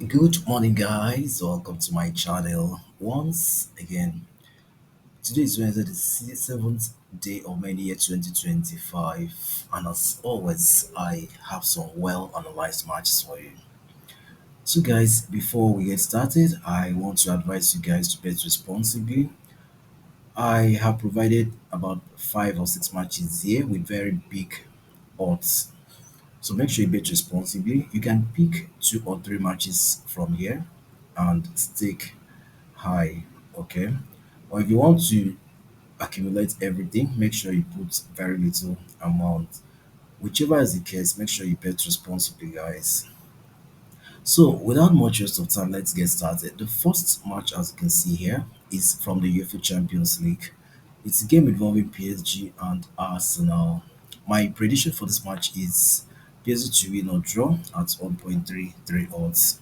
Good morning, guys. Welcome to my channel once again. Today is Wednesday, the seventh day of May year 2025, and as always, I have some well analyzed matches for you. So, guys, before we get started, I want to advise you guys to bet responsibly. I have provided about 5 or 6 matches here with very big odds. So make sure you bet responsibly. You can pick 2 or 3 matches from here and stake high, okay? Or if you want to accumulate everything, make sure you put very little amount. Whichever is the case, make sure you bet responsibly, guys. So without much waste of time, let's get started. The first match, as you can see here, is from the UEFA Champions League. It's a game involving PSG and Arsenal. My prediction for this match is PSG to win or draw at 1.33 odds.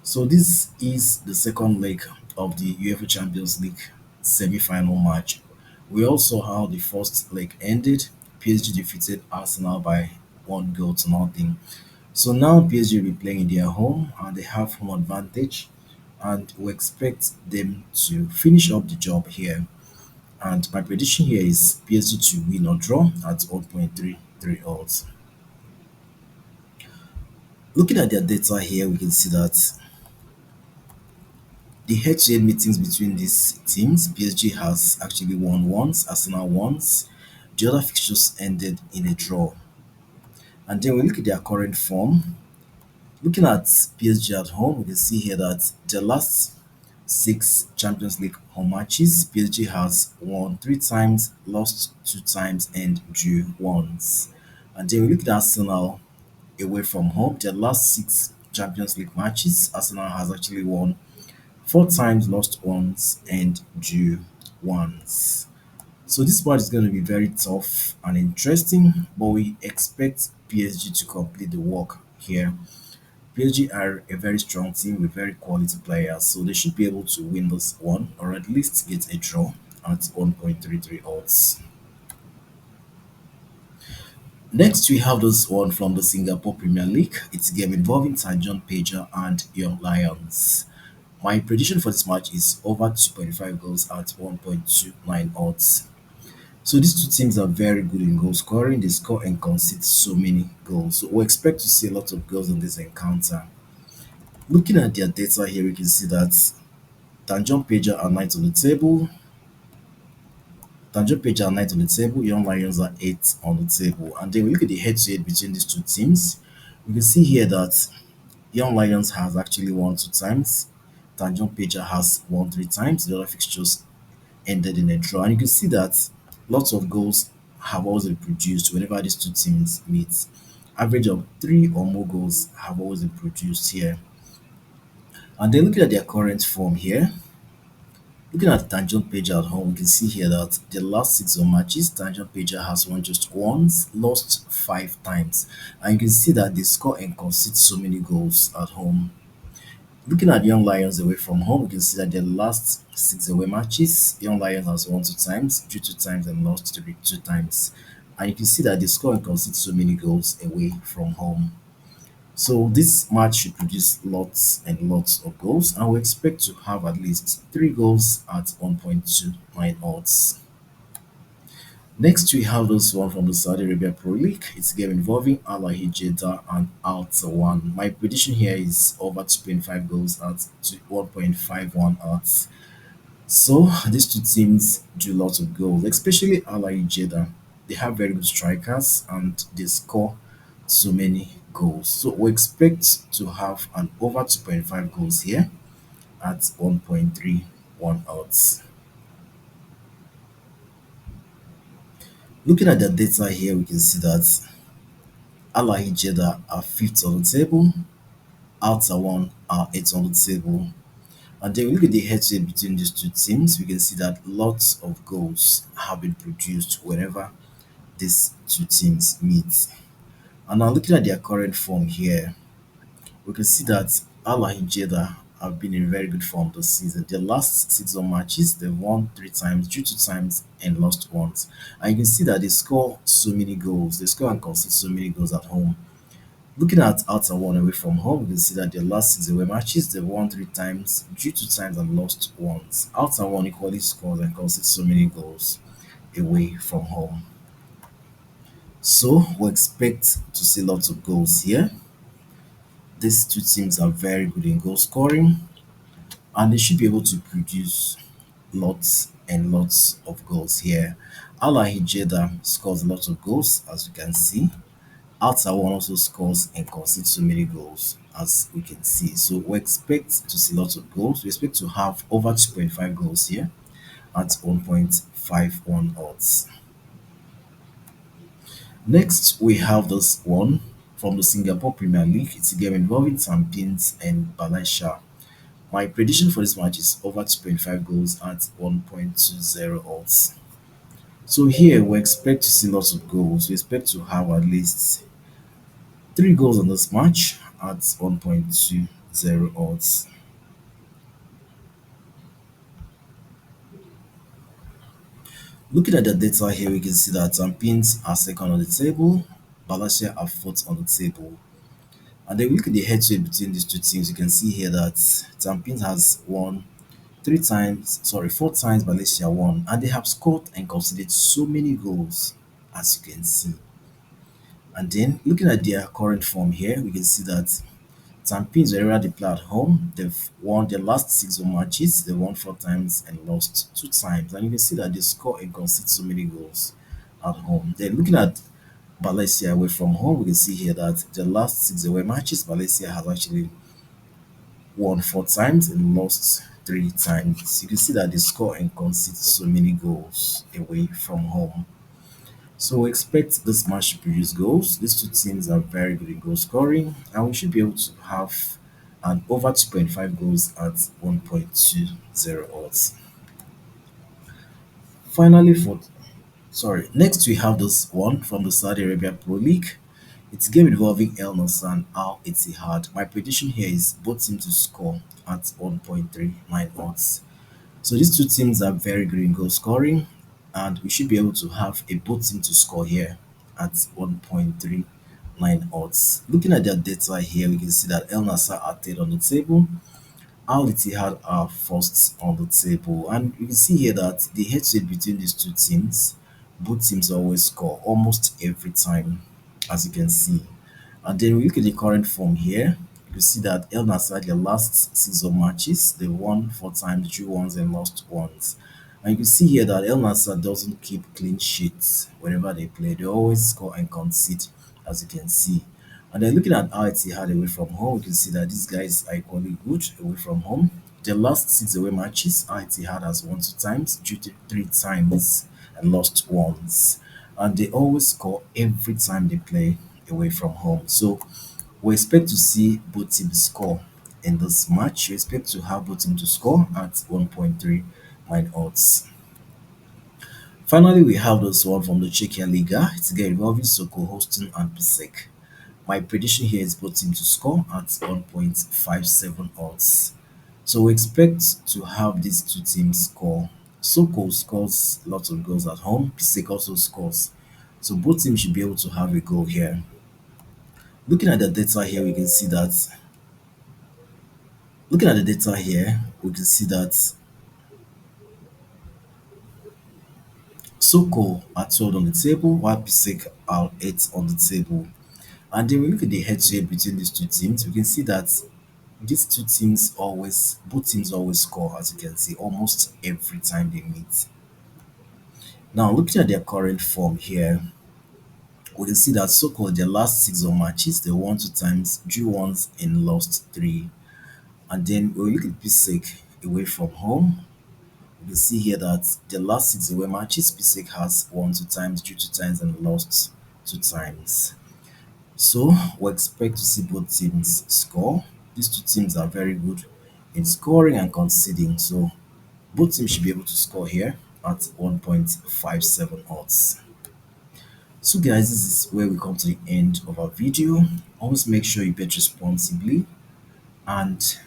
So this is the second leg of the UEFA Champions League semi-final match. We also how the first leg ended. PSG defeated Arsenal by 1 goal to nothing. So now PSG will be playing in their home and they have home advantage, and we expect them to finish up the job here. And my prediction here is PSG to win or draw at 1.33 odds. Looking at their data here, we can see that the head-to-head meetings between these teams, PSG has actually won once, Arsenal once. The other fixtures ended in a draw. And then we look at their current form. Looking at PSG at home, we can see here that the last 6 Champions League home matches, PSG has won 3 times, lost 2 times, and drew once. And then we look at Arsenal away from home. Their last 6 Champions League matches, Arsenal has actually won 4 times, lost once, and drew once. So this match is going to be very tough and interesting, but we expect PSG to complete the work here. PSG are a very strong team with very quality players, so they should be able to win this one or at least get a draw at 1.33 odds. Next, we have this one from the Singapore Premier League. It's a game involving Tanjong Pager and Young Lions. My prediction for this match is over 2.5 goals at 1.29 odds. So these two teams are very good in goal scoring. They score and concede so many goals. So we expect to see a lot of goals in this encounter. Looking at their data here, we can see that Tanjong Pager are ninth on the table. Tanjong Pager are ninth on the table. Young Lions are eighth on the table. And then we look at the head-to-head between these two teams. We can see here that Young Lions has actually won 2 times. Tanjong Pager has won 3 times. The other fixtures ended in a draw. And you can see that lots of goals have always been produced whenever these two teams meet. Average of 3 or more goals have always been produced here. And then looking at their current form here, looking at Tanjong Pager at home, we can see here that the last 6 matches, Tanjong Pager has won just once, lost 5 times. And you can see that they score and concede so many goals at home. Looking at Young Lions away from home, we can see that their last 6 away matches, Young Lions has won 2 times, drew 2 times, and lost 2 times. And you can see that they score and concede so many goals away from home. So this match should produce lots and lots of goals, and we expect to have at least 3 goals at 1.29 odds. Next, we have this one from the Saudi Arabia Pro League. It's a game involving Al Ahly Jeddah and Al Tawan. My prediction here is over 2.5 goals at 1.51 odds. So these two teams do lots of goals, especially Al Ahly Jeddah. They have very good strikers and they score so many goals. So we expect to have an over 2.5 goals here at 1.31 odds. Looking at the data here, we can see that Al Ahly Jeddah are fifth on the table, Al Tawan are eighth on the table. And then we look at the head-to-head between these two teams, we can see that lots of goals have been produced whenever these two teams meet. And now looking at their current form here, we can see that Al Ahly Jeddah have been in very good form this season. Their last 6 matches, they've won 3 times, drew 2 times, and lost once. And you can see that they score so many goals. They score and concede so many goals at home. Looking at outer one away from home, we can see that their last six away matches, they've won three times, drew two times, and lost once. Outer one equally scores and concedes so many goals away from home. So we expect to see lots of goals here. These two teams are very good in goal scoring, and they should be able to produce lots and lots of goals here. Al Hijeda scores lots of goals, as you can see. Outer one also scores and concedes so many goals, as we can see. So we expect to see lots of goals. We expect to have over 2.5 goals here at 1.51 odds. Next, we have this one from the Singapore Premier League. It's a game involving Tampines and Malaysia. My prediction for this match is over 2.5 goals at 1.20 odds. So here we expect to see lots of goals. We expect to have at least 3 goals in this match at 1.20 odds. Looking at the data here, we can see that Tampines are second on the table, Malaysia are fourth on the table. And then we look at the head-to-head between these two teams. You can see here that Tampines has won four times Malaysia won, and they have scored and conceded so many goals, as you can see. And then looking at their current form here, we can see that Tampines, wherever they play at home, they've won their last six home matches. They won four times and lost two times. And you can see that they score and concede so many goals at home. Then looking at Malaysia away from home, we can see here that the last six away matches, Malaysia has actually won four times and lost three times. You can see that they score and concede so many goals away from home. So we expect this match to produce goals. These two teams are very good in goal scoring, and we should be able to have an over 2.5 goals at 1.20 odds. Finally, next we have this one from the Saudi Arabia Pro League. It's a game involving El Nassr and Al Ittihad. My prediction here is both teams to score at 1.39 odds. So these two teams are very good in goal scoring, and we should be able to have a both team to score here at 1.39 odds. Looking at their data here, we can see that El Nassr are third on the table, Al Ittihad are first on the table, and you can see here that the head-to-head between these two teams, both teams always score almost every time, as you can see. And then we look at the current form here. You see that El Nassr, their last six home matches, they won four times, drew once, and lost once. And you can see here that El Nassr doesn't keep clean sheets whenever they play. They always score and concede, as you can see. And then looking at how Etihad away from home, we can see that these guys are equally good away from home. Their last six away matches, Al Ittihad has won two times, drew three times, and lost once. And they always score every time they play away from home. So we expect to see both teams score in this match. We expect to have both teams to score at 1.39 odds. Finally, we have this one from the Czechia Liga. It's again involving Soko hosting and Pickz. My prediction here is both teams to score at 1.57 odds. So we expect to have these two teams score. Soko scores lots of goals at home. Pickz also scores. So both teams should be able to have a goal here. Looking at the data here, we can see that looking at the data here, we can see that Soko are 12 on the table, while Pickz are 8 on the table. And then we look at the head-to-head between these two teams, we can see that both teams always score, as you can see, almost every time they meet. Now, looking at their current form here, we can see that Soko, their last six home matches, they won two times, drew once, and lost three. And then when we look at Pickz away from home, we can see here that the last six away matches, Pickz has won two times, drew two times, and lost two times. So we expect to see both teams score. These two teams are very good in scoring and conceding. So both teams should be able to score here at 1.57 odds. So guys, this is where we come to the end of our video. Always make sure you bet responsibly, and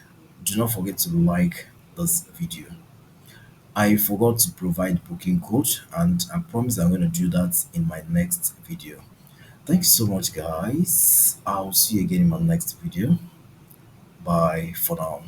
do not forget to like this video. I forgot to provide booking code, and I promise I'm going to do that in my next video. Thanks so much, guys. I'll see you again in my next video. Bye for now.